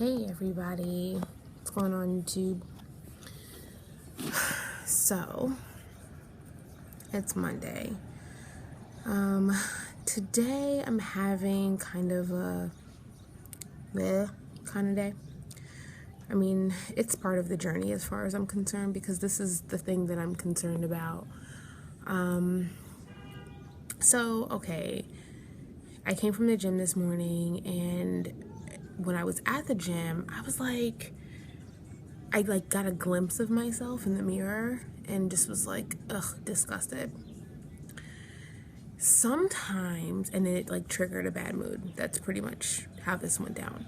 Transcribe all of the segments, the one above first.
Hey everybody, what's going on YouTube? So, it's Monday. Today I'm having kind of a bleh kind of day. I mean, it's part of the journey as far as I'm concerned because this is the thing that I'm concerned about. Okay, I came from the gym this morning, and when I was at the gym, I got a glimpse of myself in the mirror and just was like, ugh, disgusted. Sometimes, and then it like triggered a bad mood. That's pretty much how this went down.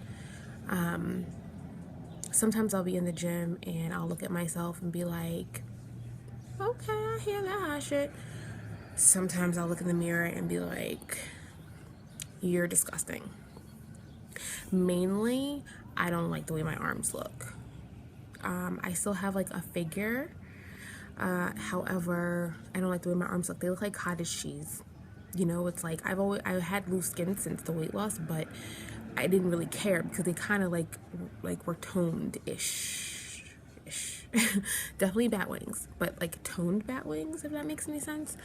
Sometimes I'll be in the gym and I'll look at myself and be like, okay, I hear that shit. Sometimes I'll look in the mirror and be like, you're disgusting. Mainly, I don't like the way my arms look. I still have like a figure. However, I don't like the way my arms look. They look like cottage cheese. You know, it's like I had loose skin since the weight loss, but I didn't really care because they kind of like were toned-ish. Definitely bat wings, but like toned bat wings, if that makes any sense.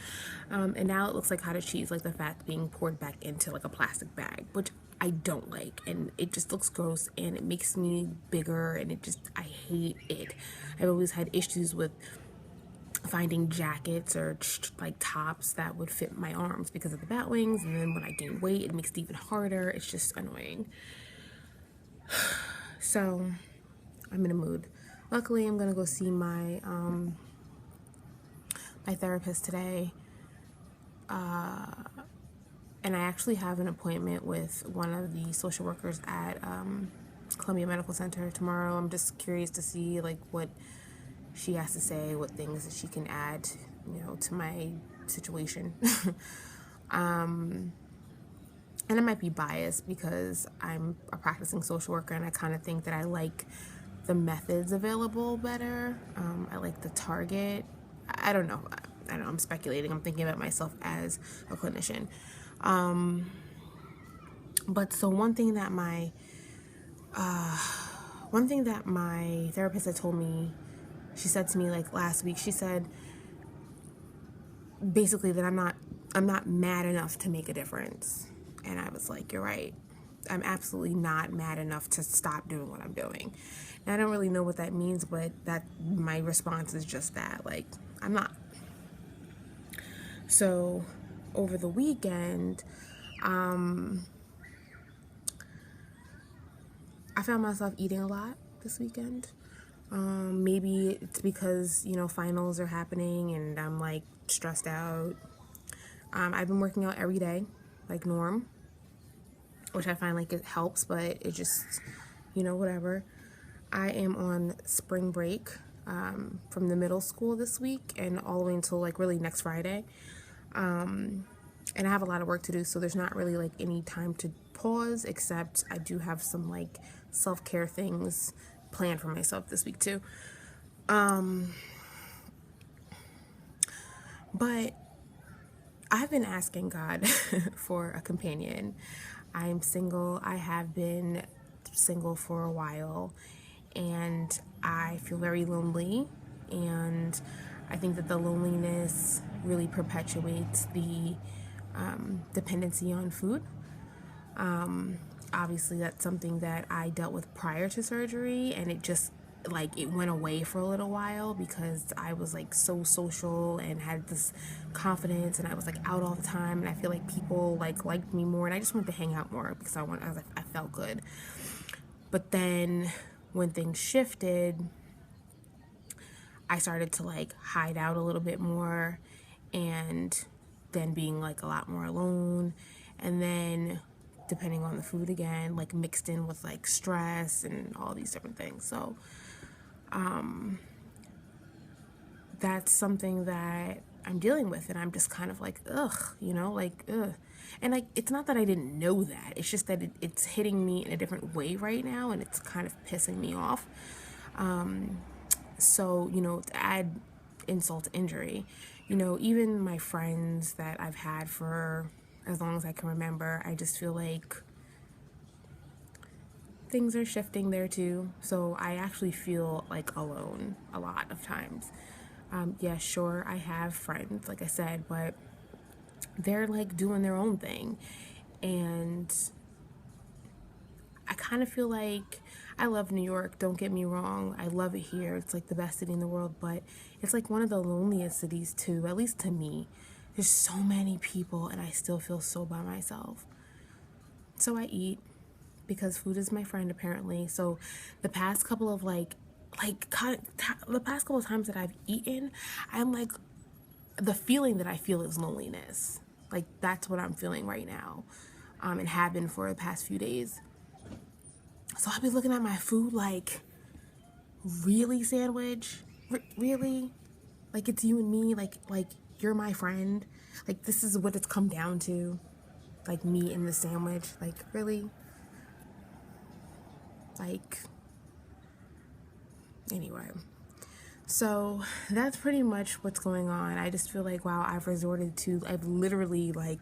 And now it looks like cottage cheese, like the fat being poured back into like a plastic bag, which I don't like, and it just looks gross and it makes me bigger, and I hate it. I've always had issues with finding jackets or like tops that would fit my arms because of the bat wings, and then when I gain weight it makes it even harder. It's just annoying. So I'm in a mood. Luckily I'm gonna go see my my therapist today, and I actually have an appointment with one of the social workers at Columbia Medical Center tomorrow. I'm just curious to see like what she has to say, what things that she can add, to my situation. And I might be biased because I'm a practicing social worker and I kind of think that I like the methods available better. I like the target. I don't know. I'm speculating. I'm thinking about myself as a clinician. But so one thing that my therapist had told me, she said to me like last week, she said basically that I'm not mad enough to make a difference. And I was like, you're right. I'm absolutely not mad enough to stop doing what I'm doing. And I don't really know what that means, but that my response is just that, like, I'm not. So over the weekend, I found myself eating a lot this weekend. Maybe it's because, finals are happening and I'm like stressed out. I've been working out every day, like norm, which I find like it helps, but it just, whatever. I am on spring break from the middle school this week and all the way until like really next Friday. And I have a lot of work to do, so there's not really like any time to pause, except I do have some like self-care things planned for myself this week too. But I've been asking God for a companion. I'm single. I have been single for a while, and I feel very lonely, and I think that the loneliness really perpetuates the dependency on food. Obviously that's something that I dealt with prior to surgery, and it went away for a little while because I was like so social and had this confidence, and I was like out all the time, and I feel like people liked me more, and I just wanted to hang out more because I felt good. But then when things shifted, I started to like hide out a little bit more, and then being like a lot more alone, and then depending on the food again, like mixed in with like stress and all these different things. So that's something that I'm dealing with, and I'm just kind of like, ugh. And like, it's not that I didn't know that, it's just that it's hitting me in a different way right now, and it's kind of pissing me off. So, to add insult to injury, even my friends that I've had for as long as I can remember, I just feel like things are shifting there too. So I actually feel like alone a lot of times. Yeah, sure, I have friends, like I said, but they're like doing their own thing. And I kind of feel like I love New York, don't get me wrong. I love it here. It's like the best city in the world, but it's like one of the loneliest cities too, at least to me. There's so many people and I still feel so by myself. So I eat because food is my friend apparently. So the past couple of the past couple of times that I've eaten, I'm like the feeling that I feel is loneliness. Like that's what I'm feeling right now. And have been for the past few days. So I'll be looking at my food like, really, sandwich? Really? Like it's you and me? Like you're my friend? Like this is what it's come down to? Like me and the sandwich? Like really? Like, anyway. So that's pretty much what's going on. I just feel like, wow, I've literally, like,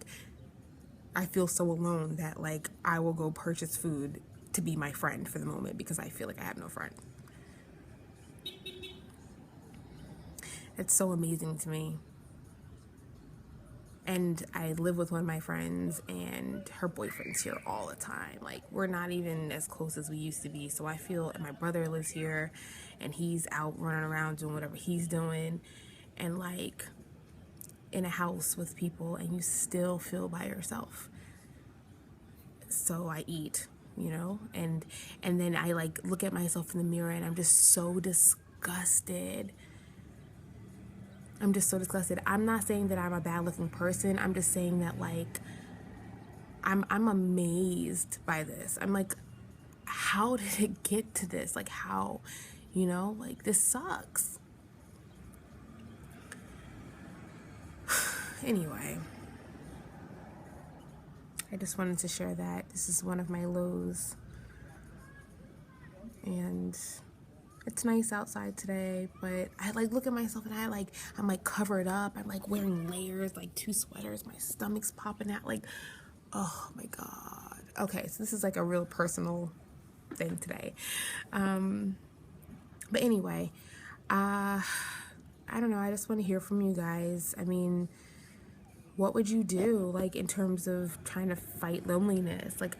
I feel so alone that, like, I will go purchase food to be my friend for the moment because I feel like I have no friend. It's so amazing to me. And I live with one of my friends and her boyfriend's here all the time. Like, we're not even as close as we used to be. So I feel, and my brother lives here and he's out running around doing whatever he's doing. And like in a house with people and you still feel by yourself. So I eat, and then I like look at myself in the mirror and I'm just so disgusted. I'm just so disgusted. I'm not saying that I'm a bad looking person. I'm just saying that like I'm amazed by this. I'm like, how did it get to this? Like how, like this sucks. Anyway, I just wanted to share that. This is one of my lows. And it's nice outside today, but I like look at myself and I'm like covered up. I'm like wearing layers, like 2 sweaters. My stomach's popping out. Like, oh my God. Okay, so this is like a real personal thing today. But anyway, I don't know. I just want to hear from you guys. I mean, what would you do, like, in terms of trying to fight loneliness? Like,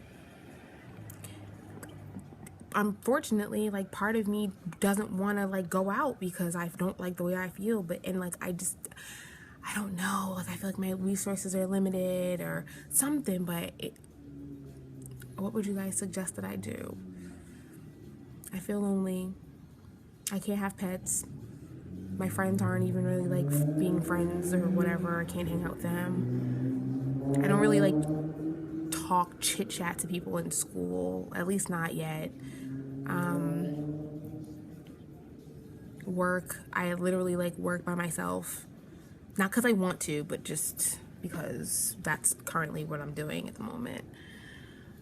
unfortunately, like, part of me doesn't want to, like, go out because I don't like the way I feel. But, and, like, I don't know. Like, I feel like my resources are limited or something. But what would you guys suggest that I do? I feel lonely. I can't have pets. My friends aren't even really like being friends or whatever. I can't hang out with them. I don't really like talk chit chat to people in school, at least not yet. Work, I literally like work by myself. Not because I want to, but just because that's currently what I'm doing at the moment.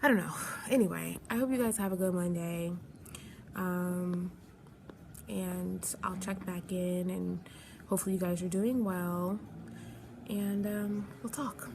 I don't know. Anyway, I hope you guys have a good Monday. And I'll check back in and hopefully you guys are doing well. And we'll talk.